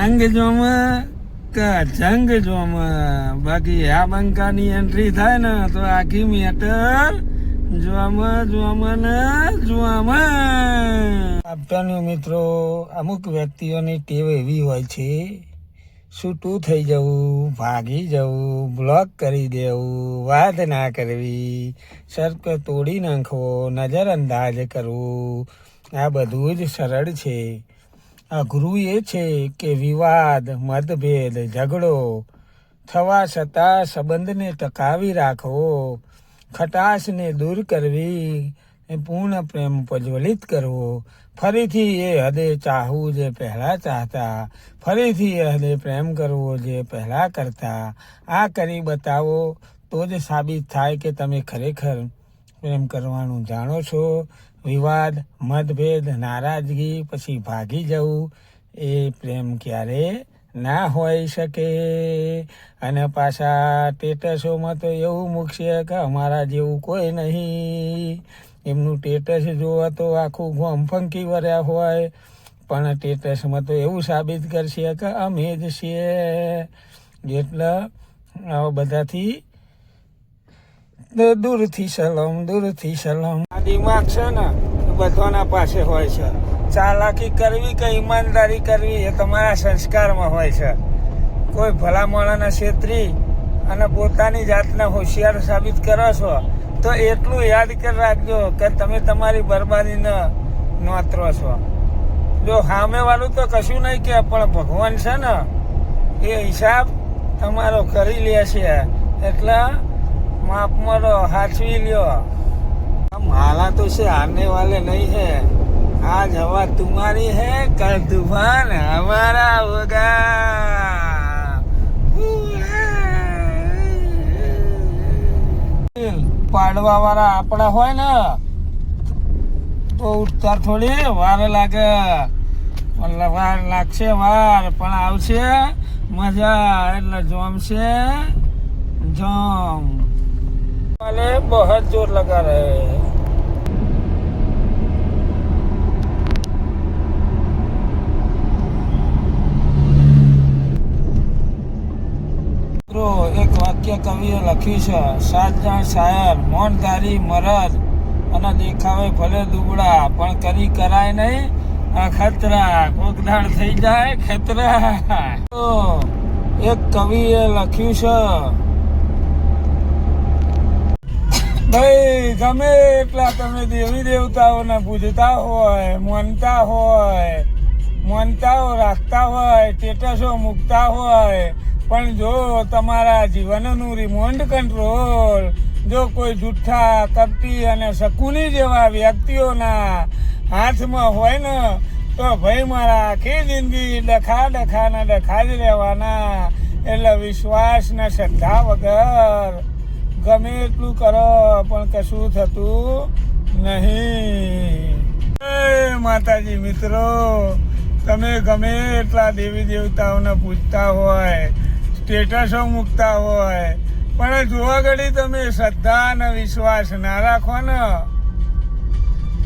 રંગ જોમાં કે જંગ જોમાં, બાકી આ બંકાની એન્ટ્રી થાય ને તો આખી મેટર જોવામાં આપતાનું. મિત્રો, અમુક વ્યક્તિઓની ટેવ એવી હોય છે, છૂટું થઈ જવું, ભાગી જવું, બ્લોક કરી દેવું, વાત ના કરવી, સર્ક તોડી નાખવો, નજરઅંદાજ કરવું, આ બધું જ સરળ છે. અઘરું એ છે કે વિવાદ, મતભેદ, ઝઘડો થવા છતાં સંબંધને ટકાવી રાખવો, ખટાશને દૂર કરવી, પૂર્ણ પ્રેમ પ્રજ્વલિત કરવો, ફરીથી એ હદે ચાહવું જે પહેલાં ચાહતા, ફરીથી એ હદે પ્રેમ કરવો જે પહેલાં કરતા. આ કરી બતાવો તો જ સાબિત થાય કે તમે ખરેખર પ્રેમ કરવાનું જાણો છો. વિવાદ, મતભેદ, નારાજગી પછી ભાગી જવું એ પ્રેમ ક્યારે ના હોઈ શકે. અને પાછા સ્ટેટસોમાં તો એવું મૂકશે કે અમારા જેવું કોઈ નહીં. એમનું સ્ટેટસ જોવો તો આખું ગોમ ફંકી વર્યા હોય, પણ સ્ટેટસમાં તો એવું સાબિત કરશે કે અમે જ છીએ. એટલે આવા બધાથી દૂરથી સલામ. આ દિમાગ છે ને બધાના પાસે હોય છે. ચાલાકી કરવી કે ઈમાનદારી કરવી એ તમારા સંસ્કારમાં હોય છે. કોઈ ભલા માણસને છેતરી અને પોતાની જાતને હોશિયાર સાબિત કરો છો તો એટલું યાદ કરી રાખજો કે તમે તમારી બરબાદીને નોતરો છો. જો સામેવાળું તો કશું નહીં કે, પણ ભગવાન છે ને એ હિસાબ તમારો કરી લે છે. એટલે માપમાં હાચવી લ્યો. માલા તો છે આने वाले नहीं है, आज हवा तुम्हारी है, कल तूफान हमारा होगा. પાડવા વાળા આપણા હોય ને તો ઉઠતા થોડી વાર લાગે, વાર લાગશે વાર, પણ આવશે મજા. એટલે જોમશે જોમ वाले बहुत जोर लगा रहे हैं. એક વાક્ય કવિએ લખ્યું છે, 7 જણ શાયર, મૌનધારી મરદ અને દેખાવે ભલે દુબળા, પણ કરી કરાય નહીં અખતરા, કોકદાળ થઈ જાય ખતરા. તો એક કવિએ લખ્યું છે, ભાઈ ગમે એટલા તમે દેવી દેવતાઓને પૂજતા હોય, માનતા રાખતા હોય, સ્ટેટસો મૂકતા હોય, પણ જો તમારા જીવનનું રિમોટ કંટ્રોલ જો કોઈ જુઠ્ઠા, કપટી અને શકુની જેવા વ્યક્તિઓના હાથમાં હોય ને તો ભાઈ મારા આખી જિંદગી ડખા જ રહેવાના. એટલે વિશ્વાસ ને શ્રદ્ધા વગર ગમે એટલું કરો પણ કશું થતું નહીં. માતાજી મિત્રો, તમે ગમે એટલા દેવી દેવતાઓને પૂજતા હોય, સ્ટેટસો મૂકતા હોય, પણ જોવા ઘડી તમે શ્રદ્ધા અને વિશ્વાસ ના રાખો ને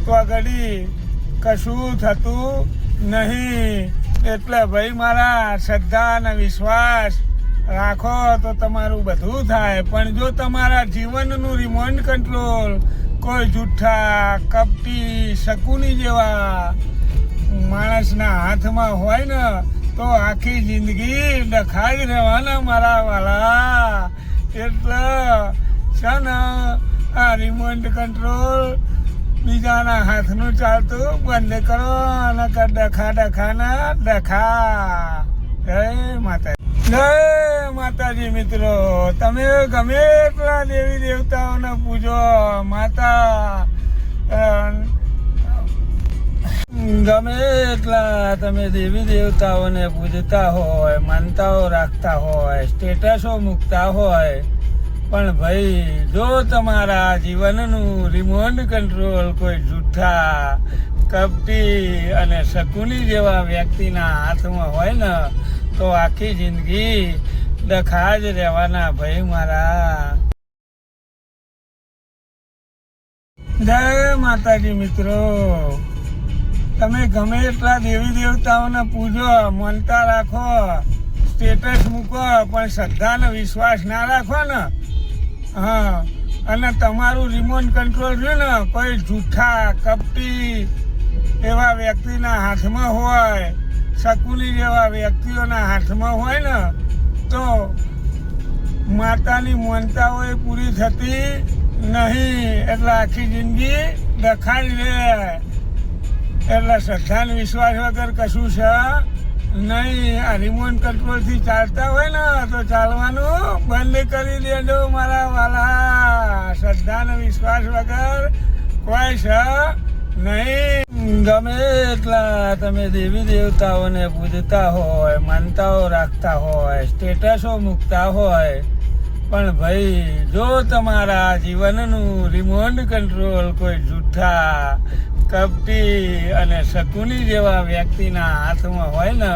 તો આ ઘડી કશું થતું નહીં. એટલે ભાઈ મારા શ્રદ્ધા અને વિશ્વાસ રાખો તો તમારું બધું થાય. પણ જો તમારા જીવનનું રિમોટ કંટ્રોલ કોઈ જુઠ્ઠા, કપટી, શકુની જેવા માણસના હાથમાં હોય ને તો આખી જિંદગી ડખા જ રહેવાના મારા વાલા. એટલે છે ને આ રિમોટ કંટ્રોલ બીજાના હાથનું ચાલતું બંધ કરો અને ડખા. જય માતાજી મિત્રો, તમે ગમે એટલા દેવી દેવતાઓને પૂજો, ગમે એટલા તમે દેવી દેવતાઓને પૂજતા હોય, માનતાઓ રાખતા હોય, સ્ટેટસો મૂકતા હોય, પણ ભાઈ જો તમારા જીવનનું રિમોટ કંટ્રોલ કોઈ જુઠ્ઠા, કપટી અને શકુની જેવા વ્યક્તિના હાથમાં હોય ને તો આખી જિંદગી ડખા જ રહેવાના ભાઈ મારા. જય માતાજી મિત્રો. તમે ગમે એટલા દેવી દેવતાઓને પૂજો, માનતા રાખો, સ્ટેટસ મૂકો, પણ શ્રદ્ધા ને વિશ્વાસ ના રાખો ને, હા, અને તમારું રિમોટ કંટ્રોલ છે ને કોઈ જૂઠા કપટી એવા વ્યક્તિના હાથમાં હોય, શકુની જેવા વ્યક્તિઓના હાથમાં હોય ને, તો માતાની માનતાઓ એ પૂરી થતી નહીં. એટલે આખી જિંદગી દખાઈ રહે. એટલે શ્રદ્ધા ને વિશ્વાસ વગર કશું છે નહીં. આ રિમોટ કંટ્રોલથી ચાલતા હોય ને તો ચાલવાનું બંધ કરી દેજો મારા વાલા. શ્રદ્ધા ને વિશ્વાસ વગર કોઈ છે નહીં. ગમે એટલા તમે દેવી દેવતાઓને પૂજતા હોય, માનતાઓ રાખતા હોય, સ્ટેટસો મૂકતા હોય, પણ ભાઈ જો તમારા જીવનનું રિમોટ કંટ્રોલ કોઈ જૂઠા કપટી અને શકુની જેવા વ્યક્તિના હાથમાં હોય ને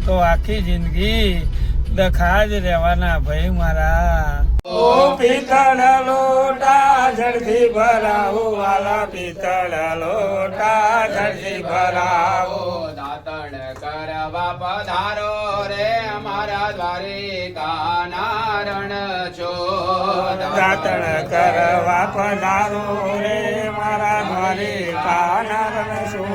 તો આખી જિંદગી દખા જ રહેવાના ભાઈ મારા. ઓ પિત્તળ લોટા ઝડથી ભરાવો વાલા, પિત્તળ લોટા ઝડથી ભરાવો. દાતણ કરવા પધારો રે અમારા દ્વારિકાના રણ છો. દાતણ કરવા પધારો રે મારા દ્વારિકાના રણ છો.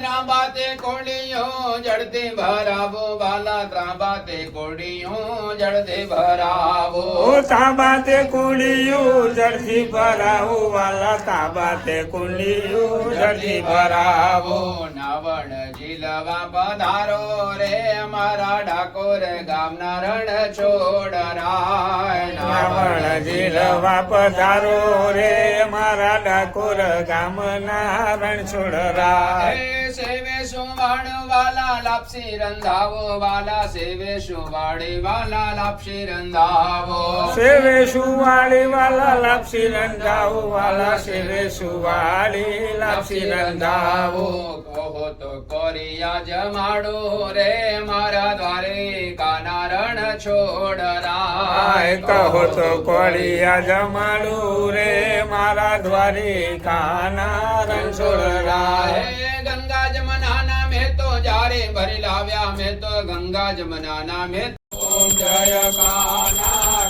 ત્રાંબાતે કોડીઓ જડતી ભરાવો વાલા, ત્રાંબાતે કોડીઓ જડતી ભરાવો. ઓ તાબાતે કુંડિયું જડથી ભરાવો વાલા, તાબાતે કુંડિયું જડથી ભરાવો. નાવણ ઝીલવા પધારો રે અમારા ડાકોર ગામના રણ છોડરાય. નાવણ ઝીલવા પધારો રે મારા ડાકોર ગામના રણ છોડરાય. સેવે સુવાણ વાલા લાપસી રંધાવો વાલા, સેવે સુવાડી વાલા લાપસી રંધાવો. સેવે સુવાળી વાલા લાપસી રંધાવો વાલા, સેવે સુવાળી લાપસી રંધાવો. કહો તો કોરિયા જમાડો રે મારા દ્વારિકાના રણ છોડરાય. કહો તો કોળિયા જમાડું રે મારા દ્વારિકાના રણ છોડરાય. ગંગા જમનાના મેં તો જારે ભરી લાવ્યા, મેં તો ગંગા જમનાના મેં ઓમ જય કાના